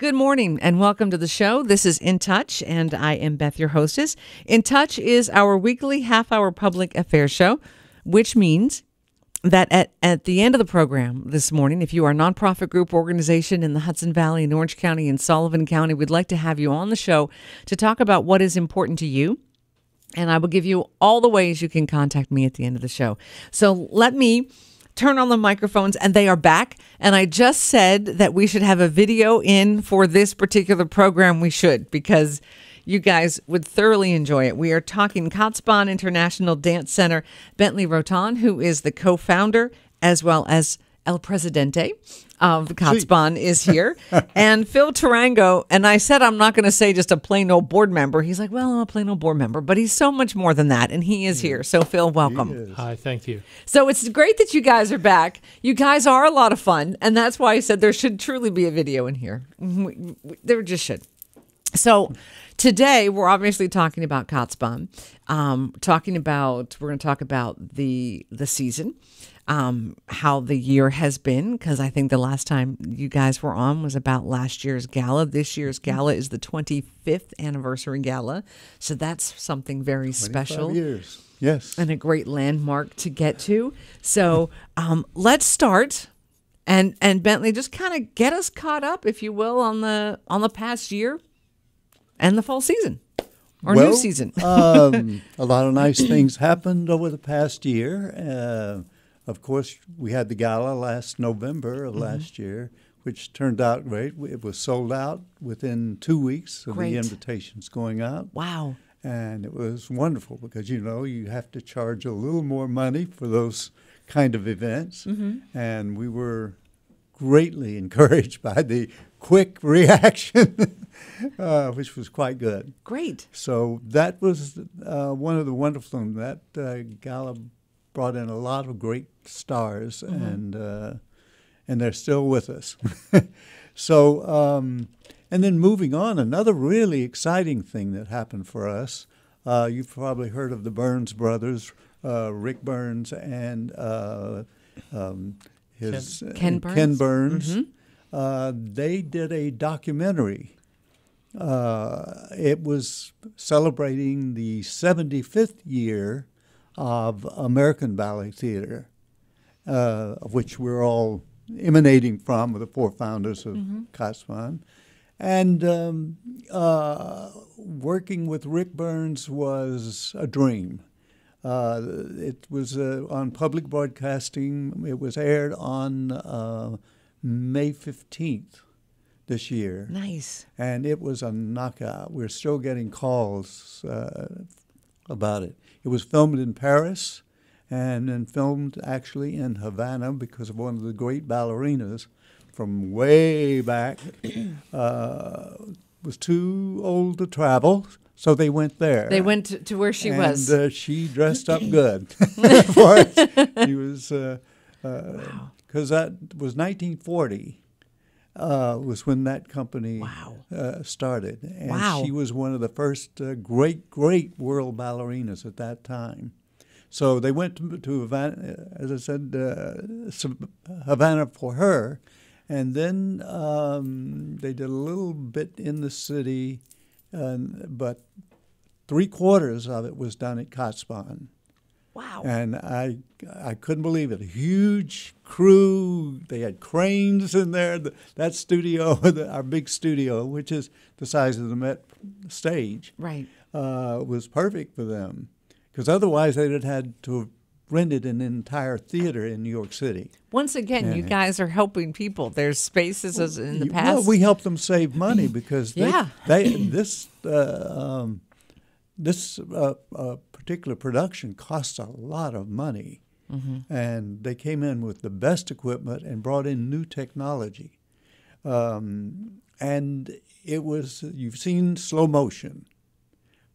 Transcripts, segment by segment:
Good morning and welcome to the show. This is In Touch, and I am Beth, your hostess. In Touch is our weekly half-hour public affairs show, which means that at the end of the program this morning, if you are a nonprofit group organization in the Hudson Valley, in Orange County, in Sullivan County, we'd like to have you on the show to talk about what is important to you. And I will give you all the ways you can contact me at the end of the show. So let me turn on the microphones, and they are back. And I just said that we should have a video in for this particular program. We should, because you guys would thoroughly enjoy it. We are talking Kaatsbaan International Dance Center. Bentley Rotan, who is the co-founder as well as El Presidente of Kaatsbaan, is here. And Phil Tarango, and I said I'm not going to say just a plain old board member. He's like, well, I'm a plain old board member, but he's so much more than that, and he is here. So Phil, welcome. Hi, thank you. So it's great that you guys are back. You guys are a lot of fun, and that's why I said there should truly be a video in here. There just should. So today we're obviously talking about Kaatsbaan, we're going to talk about the season, how the year has been, because I think the last time you guys were on was about last year's gala. This year's gala is the 25th anniversary gala, so that's something very special. 25 years, yes. And a great landmark to get to. So let's start. And Bentley, just kind of get us caught up, if you will, on the past year and the fall season or new season. A lot of nice things happened over the past year. Of course, we had the gala last November of last year, which turned out great. It was sold out within 2 weeks of the invitations going out. Wow. And it was wonderful because, you have to charge a little more money for those kind of events. And we were greatly encouraged by the quick reaction, which was quite good. Great. So that was one of the wonderful things. That gala brought in a lot of great stars, and they're still with us. So, and then moving on, another really exciting thing that happened for us. You've probably heard of the Burns brothers, Rick Burns and Ken Burns. Ken Burns. They did a documentary. It was celebrating the 75th year of American Ballet Theater, of which we're all emanating from, the four founders of Kaatsbaan. And working with Rick Burns was a dream. It was on public broadcasting. It was aired on May 15th this year. Nice. And it was a knockout. We're still getting calls about it. It was filmed in Paris and then filmed actually in Havana because of one of the great ballerinas from way back was too old to travel. So they went there. They went to where she was. And she dressed up good for us. She was, because that was 1940 was when that company started. And she was one of the first great world ballerinas at that time. So they went to Havana, as I said, Havana for her. And then they did a little bit in the city, but 3/4 of it was done at Kaatsbaan. Wow. And I couldn't believe it. A huge crew. They had cranes in there. That studio, our big studio, which is the size of the Met stage, was perfect for them. Because otherwise they'd have had to have rented an entire theater in New York City. Once again, you guys are helping people. There's spaces as in the past. Well, we helped them save money because this particular production costs a lot of money. And they came in with the best equipment and brought in new technology. And it was, you've seen slow motion,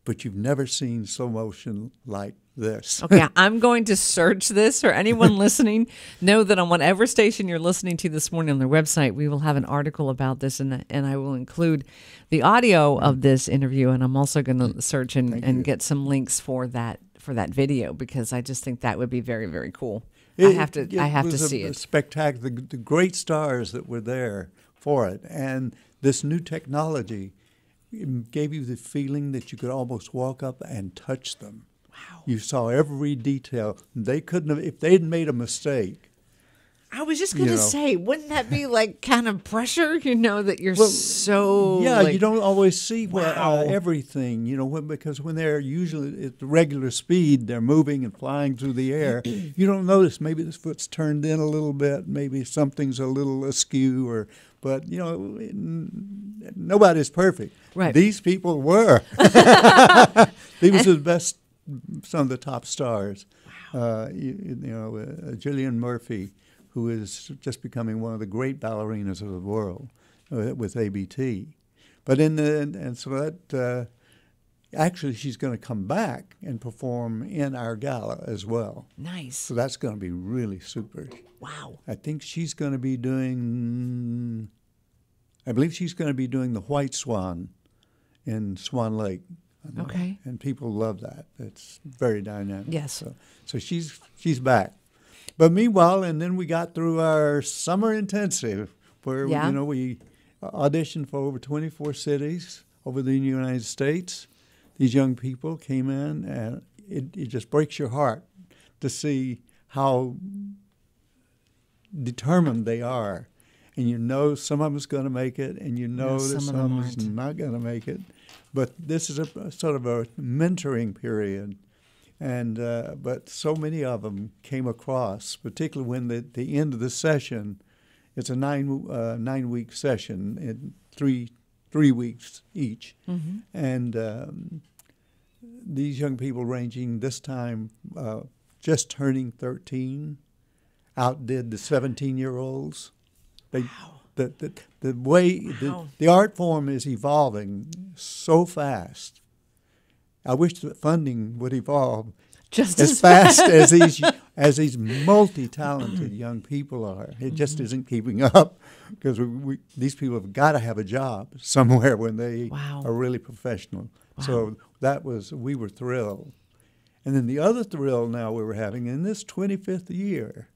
but you've never seen slow motion like this. Okay, I'm going to search this. For anyone listening, know that on whatever station you're listening to this morning on their website, we will have an article about this, and I will include the audio of this interview, and I'm also going to search and get some links for that video, because I just think that would be very, very cool. I have to see it. Spectacular. The great stars that were there for it. And this new technology gave you the feeling that you could almost walk up and touch them. Wow. You saw every detail. They couldn't have, if they'd made a mistake. I was just going to say, wouldn't that be like kind of pressure, that you're so... Yeah, like, you don't always see wow. everything, because when they're usually at the regular speed, they're moving and flying through the air. You don't notice maybe this foot's turned in a little bit, maybe something's a little askew, but nobody's perfect. Right. These people were. These are the best, some of the top stars. Wow. Gillian Murphy, who is just becoming one of the great ballerinas of the world with ABT. But actually she's going to come back and perform in our gala as well. Nice. So that's going to be really super. Wow. I think she's going to be doing, I believe she's going to be doing the White Swan in Swan Lake. Okay. And people love that. It's very dynamic. Yes. So she's back. But meanwhile, and then we got through our summer intensive where, we auditioned for over 24 cities over the United States. These young people came in, and it just breaks your heart to see how determined they are. And some of them's going to make it, and that some of them's not going to make it. But this is a sort of a mentoring period. And but so many of them came across, particularly when the end of the session, it's a 9-week session in three weeks each, and these young people ranging this time just turning 13, outdid the 17-year-olds. Wow. The way the art form is evolving so fast. I wish the funding would evolve just as fast as these multi-talented young people are. It just isn't keeping up because these people have got to have a job somewhere when they are really professional. Wow. So we were thrilled. And then the other thrill now we were having in this 25th year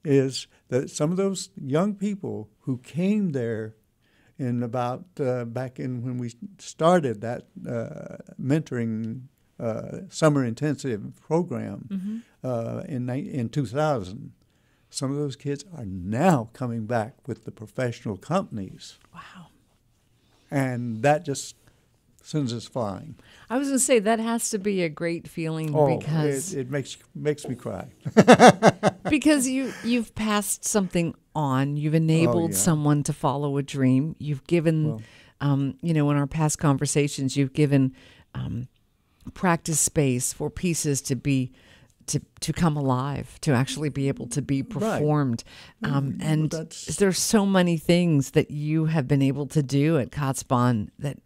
is that some of those young people who came there in about back in when we started that mentoring summer intensive program in 2000, some of those kids are now coming back with the professional companies. Wow. And that just sends us flying. I was going to say that has to be a great feeling because it makes me cry. Because you've passed something on. You've enabled someone to follow a dream. You've given, in our past conversations, you've given practice space for pieces to be to come alive, to actually be able to be performed. Right. And there's so many things that you have been able to do at Kaatsbaan that.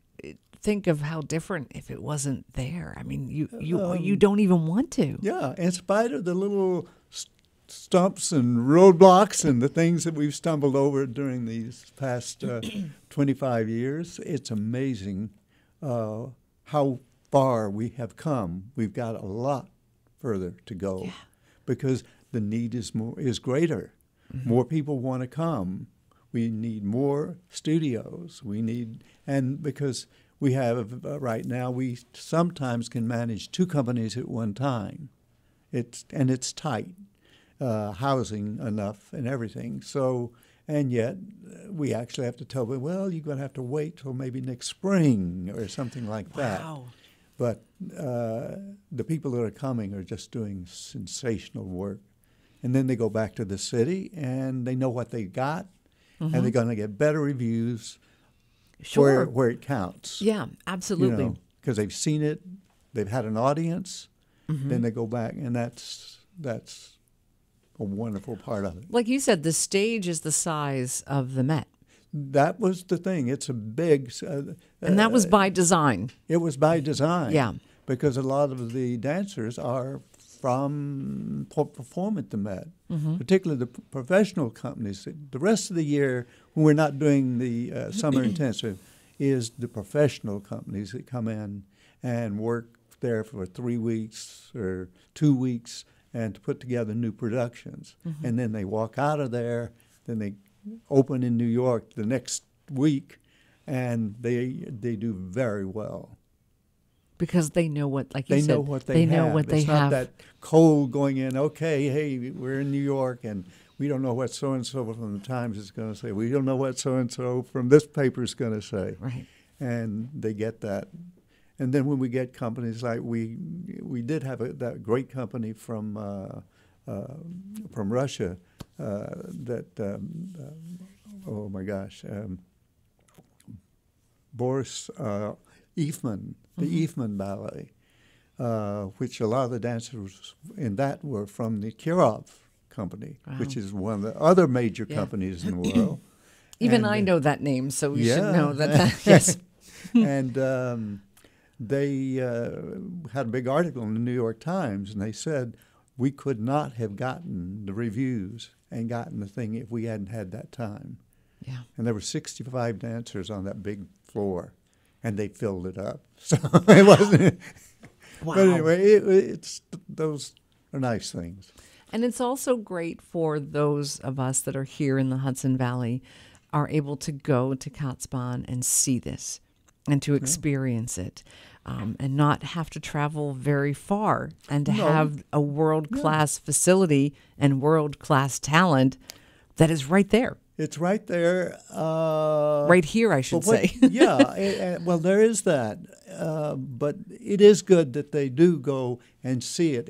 Think of how different if it wasn't there. I mean, you don't even want to. Yeah, in spite of the little stumps and roadblocks and the things that we've stumbled over during these past 25 years, it's amazing how far we have come. We've got a lot further to go because the need is greater. Mm-hmm. More people want to come. We need more studios. And because we have right now, we sometimes can manage 2 companies at one time. It's tight, housing enough and everything. So, and yet we actually have to tell them, well, you're going to have to wait till maybe next spring or something like that. Wow. But the people that are coming are just doing sensational work. And then they go back to the city and they know what they got, and they're going to get better reviews. Sure. Where it counts. Yeah, absolutely. Because they've seen it, they've had an audience, then they go back, and that's a wonderful part of it. Like you said, the stage is the size of the Met. That was the thing. It's a big... and that was by design. It was by design. Yeah. Because a lot of the dancers are perform at the Met, particularly the professional companies. The rest of the year, when we're not doing the summer intensive, is the professional companies that come in and work there for 3 weeks or 2 weeks and to put together new productions. And then they walk out of there, then they open in New York the next week, and they do very well. Because they know what, like you said, know what they have. know what they it's have. not that cold going in, okay, hey, we're in New York, and we don't know what so-and-so from the Times is going to say. We don't know what so-and-so from this paper is going to say. Right. And they get that. And then when we get companies like we did have that great company from Russia oh my gosh, Boris Eefman, the Eefman Ballet, which a lot of the dancers in that were from the Kirov company, which is one of the other major companies in the world. Even I know that name, so we should know that. Yes. And they had a big article in the New York Times, and they said we could not have gotten the reviews and gotten the thing if we hadn't had that time. Yeah. And there were 65 dancers on that big floor, and they filled it up. So it wasn't. Wow. But anyway, those are nice things. And it's also great for those of us that are here in the Hudson Valley are able to go to Kaatsbaan and see this and to experience it and not have to travel very far and to have a world-class facility and world-class talent that is right there. It's right there. Right here, I should say. Well, there is that. But it is good that they do go and see it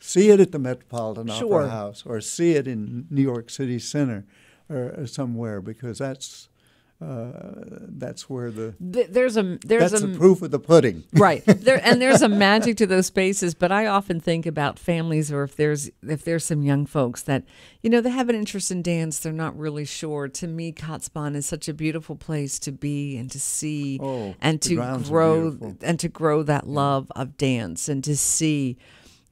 see it at the Metropolitan Opera House or see it in New York City Center or somewhere, because that's where there's the proof of the pudding. Right. There's a magic to those spaces, but I often think about families, or if there's some young folks that, they have an interest in dance, they're not really sure. To me, Kaatsbaan is such a beautiful place to be and to see and to grow that love of dance and to see,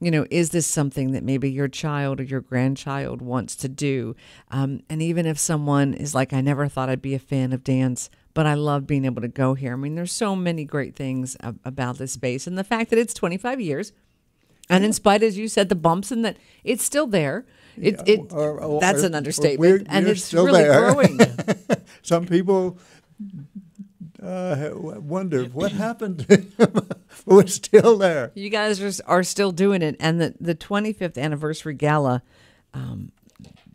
is this something that maybe your child or your grandchild wants to do? And even if someone is like, I never thought I'd be a fan of dance, but I love being able to go here. I mean, there's so many great things about this space. And the fact that it's 25 years, and in spite, as you said, the bumps and that it's still there. That's an understatement. And it's still really there. growing. Some people wonder what happened. We're still there. You guys are still doing it, and the 25th anniversary gala.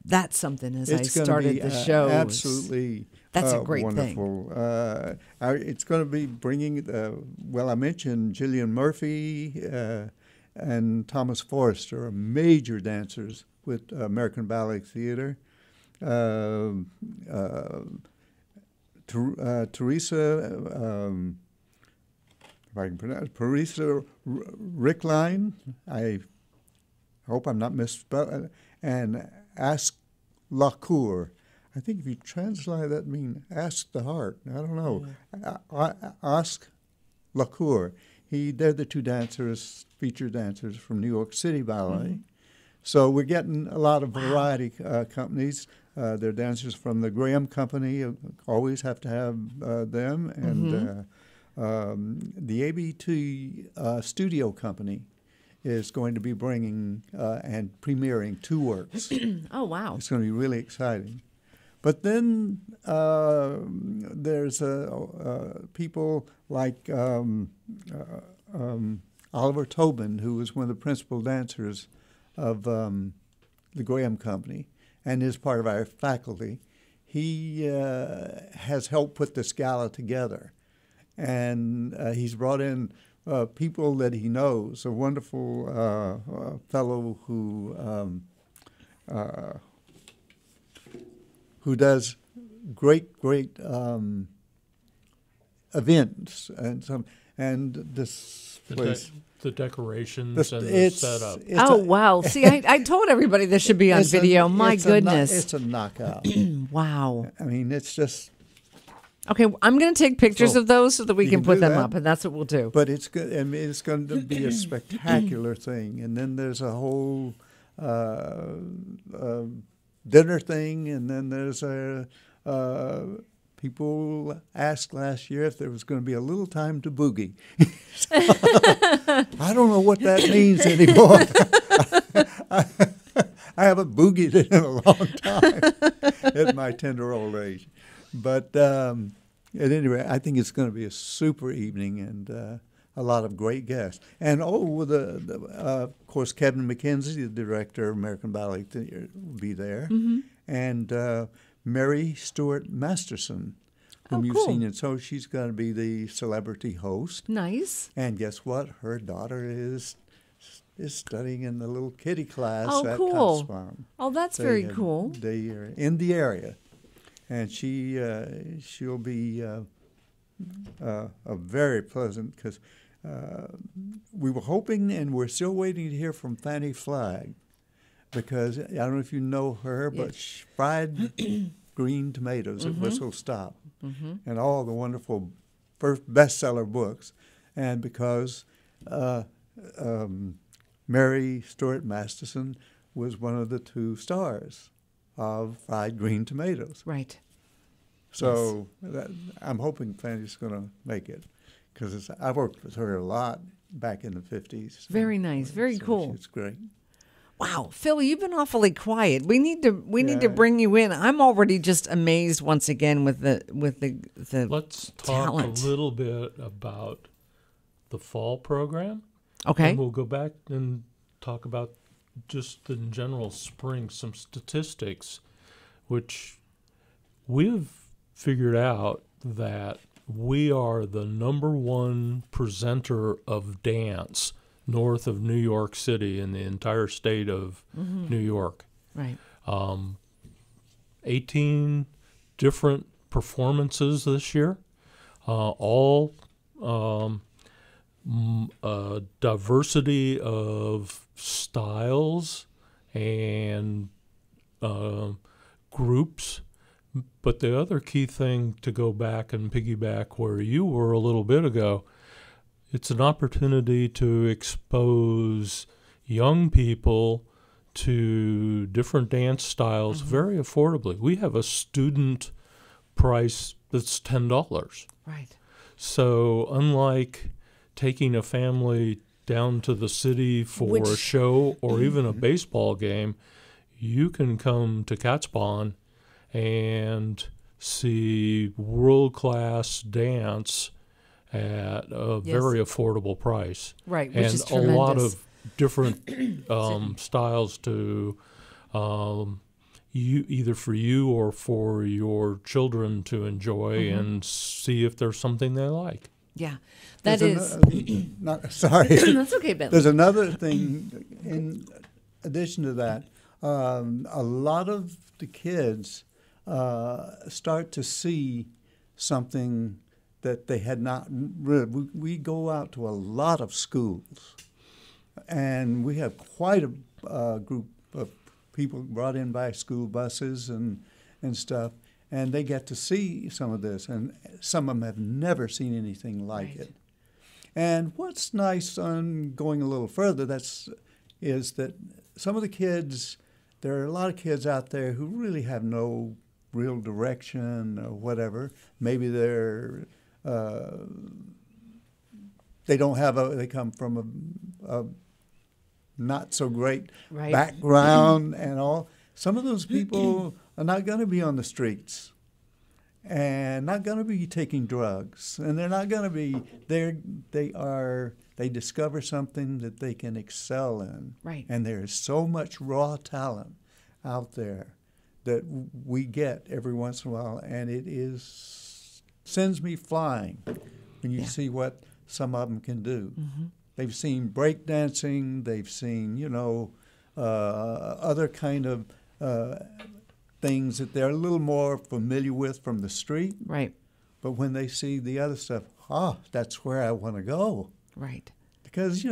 That's something. As I started the show, absolutely, that's a great wonderful thing. It's going to be bringing. I mentioned Gillian Murphy and Thomas Forrester are major dancers with American Ballet Theater. Teresa, if I can pronounce, Teresa Rickline, I hope I'm not misspelling, and Ask Lacour. I think if you translate that means ask the heart. I don't know. Ask Lacour. They're the two dancers, featured dancers from New York City Ballet. Mm-hmm. So we're getting a lot of variety companies. They're dancers from the Graham Company. Always have to have them. And the ABT Studio Company is going to be bringing and premiering two works. Oh, wow. It's going to be really exciting. But then there's people like Oliver Tobin, who was one of the principal dancers of the Graham Company and is part of our faculty. He has helped put this gala together. And he's brought in people that he knows, a wonderful fellow who does great events and this place. The decorations and the setup. Wow. See, I told everybody this should be on video. My goodness. It's a knockout. Wow. I mean, it's just... Okay, I'm going to take pictures of those so that we can put them up, and that's what we'll do. But it's good. I mean, it's going to be a spectacular thing. And then there's a whole dinner thing, and then there's people asked last year if there was going to be a little time to boogie. I don't know what that means anymore. I haven't boogied it in a long time at my tender old age. But at any rate, I think it's going to be a super evening and a lot of great guests. And of course, Kevin McKenzie, the director of American Ballet Theatre, will be there. Mm-hmm. And Mary Stuart Masterson, whom you've seen. And so she's going to be the celebrity host. Nice. And guess what? Her daughter is studying in the little kiddie class at cool. Kaatsbaan. Oh, that's very cool. They are in the area. And she'll be a very pleasant, because we were hoping, and we're still waiting to hear from Fanny Flagg, because I don't know if you know her, but fried green tomatoes at Whistle Stop, and all the wonderful first bestseller books, and because Mary Stuart Masterson was one of the 2 stars of Fried Green Tomatoes. Right. So I'm hoping Fanny's going to make it, because I've worked with her a lot back in the 50s. Very nice. Very cool. It's great. Wow, Phil, you've been awfully quiet. We need to bring you in. I'm already just amazed once again with the Let's talent. talk a little bit about the fall program. Okay. And we'll go back and talk about just in general spring, some statistics, which we've figured out that we are the #1 presenter of dance north of New York City in the entire state of New York. Right. 18 different performances this year, all a diversity of styles and groups. But the other key thing, to go back and piggyback where you were a little bit ago, it's an opportunity to expose young people to different dance styles very affordably. We have a student price that's $10. Right. So unlike taking a family down to the city for a show or even a baseball game, you can come to Kaatsbaan and see world-class dance at a very affordable price. Right, which is tremendous. And a lot of different styles to either for you or for your children to enjoy and see if there's something they like. Yeah, that is. Sorry. That's okay, Ben. There's another thing in addition to that. A lot of the kids start to see something that they had not really. We go out to a lot of schools, and we have quite a group of people brought in by school buses and stuff, and they get to see some of this, and some of them have never seen anything like it. And what's nice on going a little further, is that some of the kids, there are a lot of kids out there who really have no real direction or whatever. Maybe they don't have they come from a not so great background and all. Some of those people are not going to be on the streets and not going to be taking drugs, and they're not going to be they discover something that they can excel in. Right. And there is so much raw talent out there that we get every once in a while, and it sends me flying when you see what some of them can do. Mm-hmm. They've seen breakdancing, they've seen, other kind of things that they're a little more familiar with from the street. Right. But when they see the other stuff, that's where I want to go. Right. Because,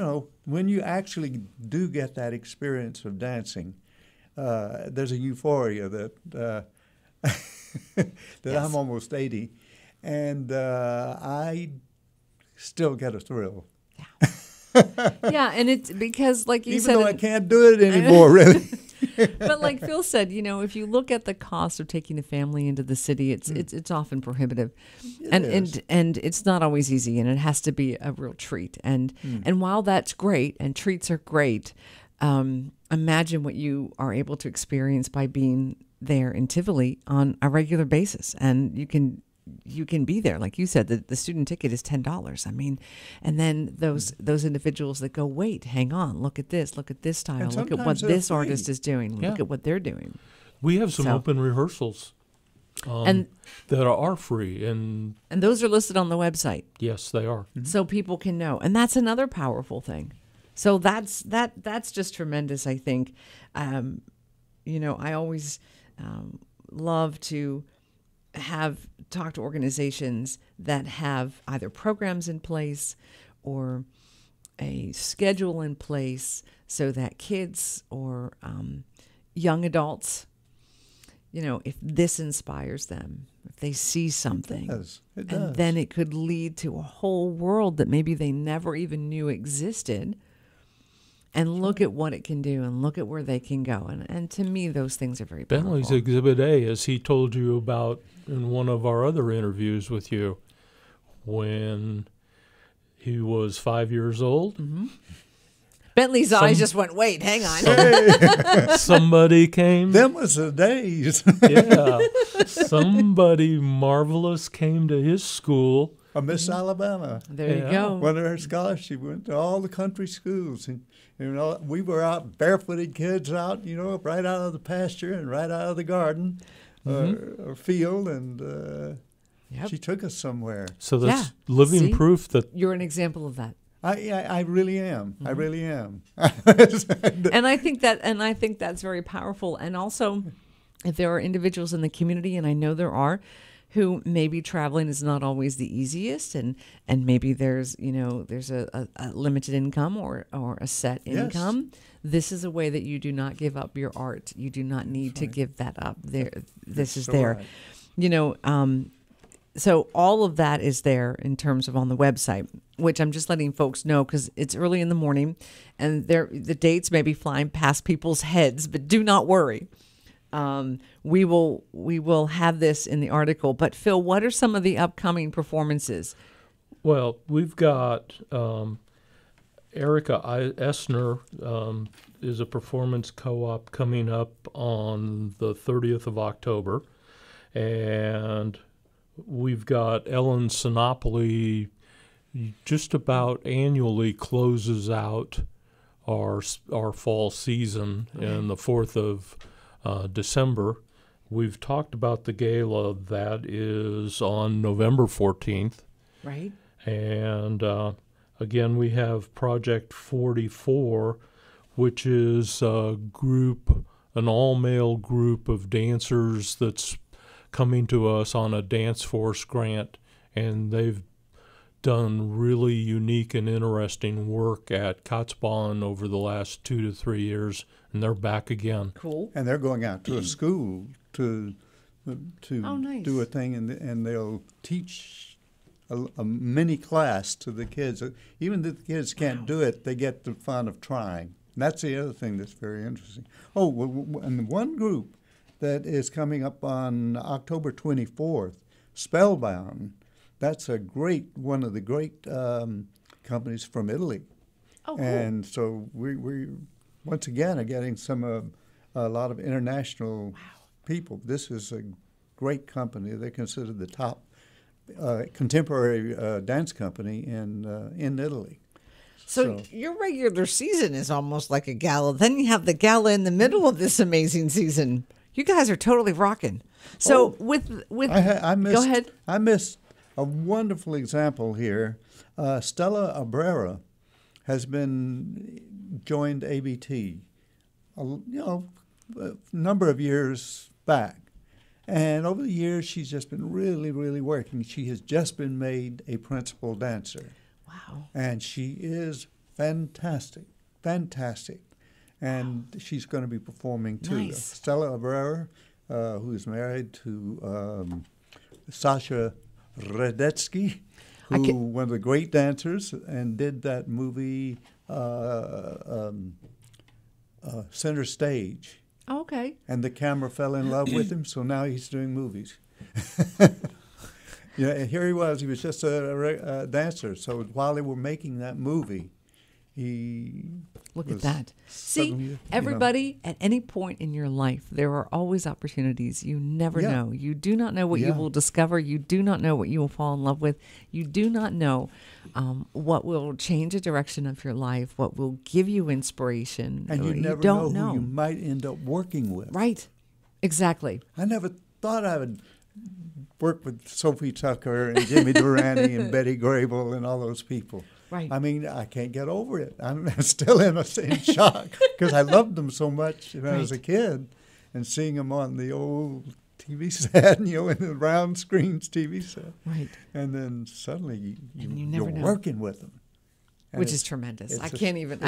when you actually do get that experience of dancing, there's a euphoria that I'm almost 80, and I still get a thrill. Yeah. Yeah, and it's because, like you said, even though I can't do it anymore, really. But like Phil said, if you look at the cost of taking a family into the city, it's often prohibitive, and it's not always easy, and it has to be a real treat. And while that's great, and treats are great, imagine what you are able to experience by being there in Tivoli on a regular basis. And you can be there. Like you said, the student ticket is $10. I mean, and then those individuals that go, wait, hang on, look at this style, And look at what sometimes they're this free. artist is doing, look at what they're doing. We have some So- open rehearsals And that are free, and those are listed on the website. yes, they are. So people can know. And that's another powerful thing. So that's just tremendous, I think. I always love to talk to organizations that have either programs in place or a schedule in place so that kids or young adults, if this inspires them, if they see something, It does. and then it could lead to a whole world that maybe they never even knew existed. And look at what it can do, and look at where they can go. And to me, those things are very powerful. Bentley's Exhibit A, as he told you about in one of our other interviews with you, when he was 5 years old. Mm-hmm. Bentley's eyes just went, wait, hang on. Somebody came. Them was the days. Yeah. Somebody marvelous came to his school. Miss Alabama. There Yeah. you go. One of her scholars, she went to all the country schools. And, we were out, barefooted kids out, right out of the pasture and right out of the garden or field. And Yep. she took us somewhere. So that's Yeah. living See? proof that You're an example of that. I really am. I really am. And I think that's very powerful. And also, if there are individuals in the community, and I know there are, who maybe traveling is not always the easiest, and maybe there's a limited income or a set Yes. income. This is a way that you do not give up your art. You do not need to give that up. This is so there. right. So all of that is there in terms of on the website, which I'm just letting folks know because it's early in the morning, and the dates may be flying past people's heads, but do not worry. We will have this in the article. But Phil, what are some of the upcoming performances? Well, we've got Erica Essner is a performance co-op coming up on the 30th of October. And we've got Ellen Sinopoli just about annually closes out our fall season in the 4th of December. We've talked about the gala that is on November 14th. Right. And again, we have Project 44, which is an all-male group of dancers that's coming to us on a Dance Force grant, and they've done really unique and interesting work at Kaatsbaan over the last 2 to 3 years, and they're back again. Cool. And they're going out to a school to nice. do a thing, and they'll teach a mini class to the kids. Even if the kids can't do it, they get the fun of trying. And that's the other thing that's very interesting. And one group that is coming up on October 24th, Spellbound. That's one of the great companies from Italy. Oh, cool. And so we once again are getting a lot of international people. This is a great company. They're considered the top contemporary dance company in Italy. So your regular season is almost like a gala. Then you have the gala in the middle of this amazing season. You guys are totally rocking. So with I missed, go ahead. I missed a wonderful example here. Stella Abrera has been joined ABT, a number of years back, and over the years she's just been really, really working. She has just been made a principal dancer. Wow. And she is fantastic. And she's going to be performing too. Nice. Stella Abrera, who is married to Sasha Radetsky, one of the great dancers, and did that movie Center Stage. Oh, okay. And the camera fell in love with him, so now he's doing movies. And here he was just a dancer. So while they were making that movie, he Look at that. See, everybody, at any point in your life, there are always opportunities. You never know. You do not know what you will discover. You do not know what you will fall in love with. You do not know what will change the direction of your life, what will give you inspiration. And you never don't know who you might end up working with. Right. Exactly. I never thought I would work with Sophie Tucker and Jimmy Durante and Betty Grable and all those people. Right. I mean, I can't get over it. I'm still in shock because I loved them so much when I was a kid, and seeing them on the old TV set, in the round screens TV set. Right. And then suddenly you're working with them. Which is tremendous. I can't even.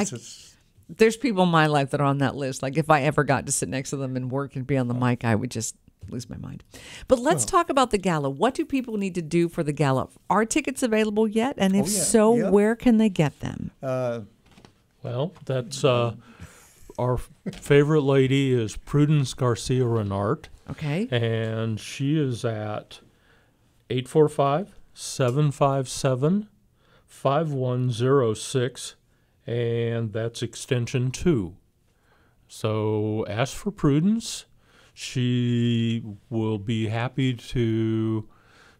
There's people in my life that are on that list. Like if I ever got to sit next to them and work and be on the mic, I would just lose my mind. But let's talk about the gala. What do people need to do for the gala? Are tickets available yet? And if so, where can they get them? Well, that's our favorite lady is Prudence Garcia Renart. Okay. And she is at 845-757-5106, and that's extension 2. So ask for Prudence. She will be happy to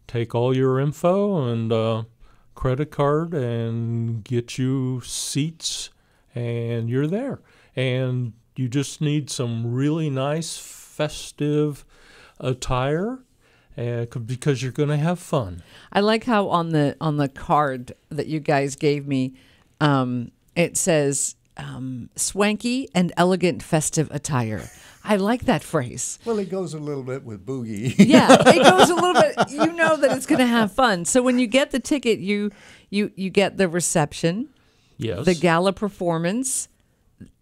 take all your info and credit card and get you seats, and you're there. And you just need some really nice festive attire because you're going to have fun. I like how on the card that you guys gave me, it says swanky and elegant festive attire. I like that phrase. Well, it goes a little bit with boogie. Yeah, it goes a little bit. You know that it's going to have fun. So when you get the ticket, you get the reception, the gala performance,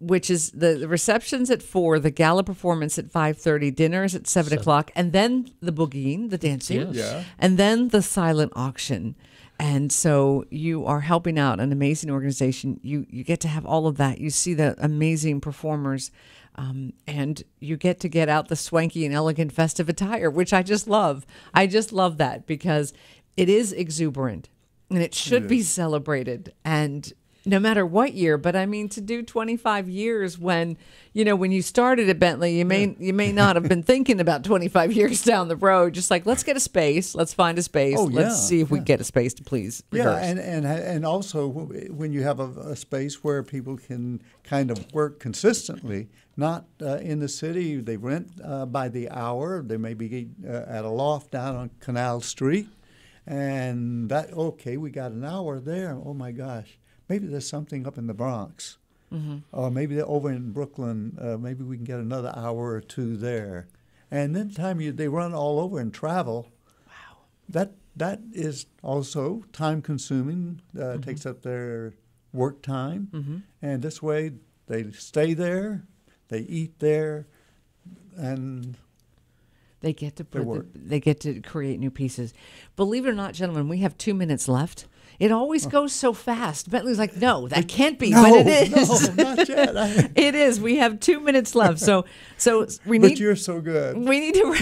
which is the reception's at 4, the gala performance at 5:30, dinner is at 7 o'clock, and then the boogieing, the dancing, and then the silent auction. And so you are helping out an amazing organization. You get to have all of that. You see the amazing performers, and you get out the swanky and elegant festive attire, which I just love. I just love that because it is exuberant and it should be celebrated. And no matter what year, but I mean, to do 25 years when you started at Bentley, you may not have been thinking about 25 years down the road. Just like, let's get a space, let's find a space, let's see if we get a space to please rehearse. And also when you have a space where people can kind of work consistently, not in the city, they rent by the hour. They may be at a loft down on Canal Street, and we got an hour there. Oh my gosh. Maybe there's something up in the Bronx, or maybe they're over in Brooklyn. Maybe we can get another hour or two there. And then they run all over and travel. Wow, that is also time consuming. Takes up their work time, and this way they stay there, they eat there, and they get to create new pieces. Believe it or not, gentlemen, we have 2 minutes left. It always goes so fast. Bentley's like, no, that can't be, but it is. No, not yet. It is. We have 2 minutes left, so we need. But you're so good. We need to.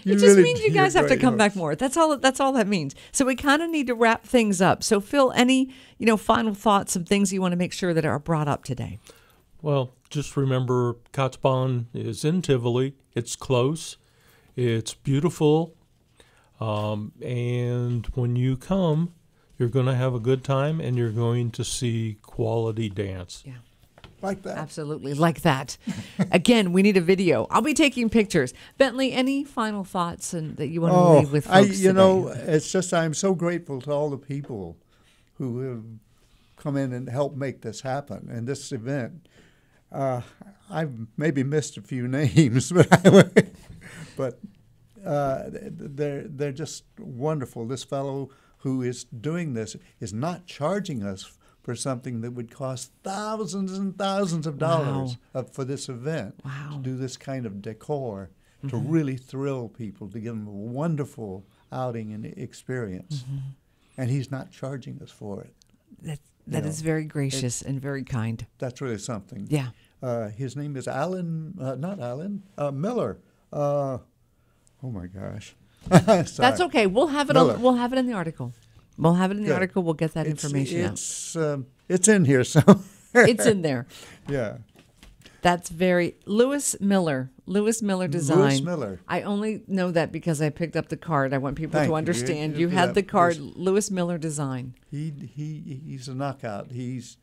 It just means you guys have to come back more. That's all that means. So we kind of need to wrap things up. So Phil, any final thoughts of things you want to make sure that are brought up today? Well, just remember, Kaatsbaan is in Tivoli. It's close. It's beautiful, and when you come, you're going to have a good time, and you're going to see quality dance. Yeah. Like that. Absolutely, like that. Again, we need a video. I'll be taking pictures. Bentley, any final thoughts that you want to leave with folks today? It's just I'm so grateful to all the people who have come in and helped make this happen and this event. I've maybe missed a few names, but they're just wonderful. This fellow who is doing this is not charging us for something that would cost thousands and thousands of dollars for this event, to do this kind of decor, to really thrill people, to give them a wonderful outing and experience. And he's not charging us for it. That is very gracious and very kind. That's really something. Yeah. His name is Miller. Oh my gosh. That's okay. We'll have it. We'll have it in the article. We'll have it in the article. We'll get that information out. It's in here. So It's in there. Yeah. That's very Lewis Miller design. Lewis Miller. I only know that because I picked up the card. I want people Thank to you. understand. You You did had that. the card, Yes. Lewis Miller design. He's a knockout. He's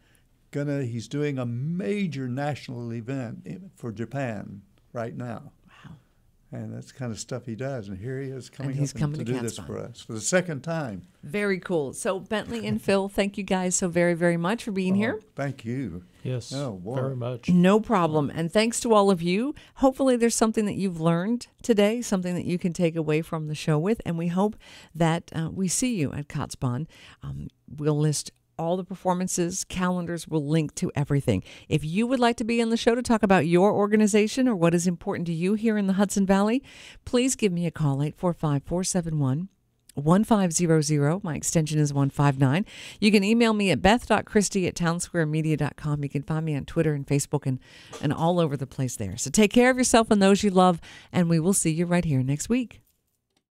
doing a major national event for Japan right now. Wow. And that's the kind of stuff he does. And here he is coming he's up coming to to do this Kaatsbaan. for us for the second time. Very cool. So Bentley and Phil, thank you guys so very, very much for being here. Thank you. Yes, Oh, boy. very much. No problem. And thanks to all of you. Hopefully there's something that you've learned today, something that you can take away from the show with. And we hope that we see you at Kaatsbaan. We'll list all the performances, calendars will link to everything. If you would like to be on the show to talk about your organization or what is important to you here in the Hudson Valley, please give me a call, 845-471-1500. My extension is 159. You can email me at beth.christie@townsquaremedia.com. You can find me on Twitter and Facebook and all over the place there. So take care of yourself and those you love, and we will see you right here next week.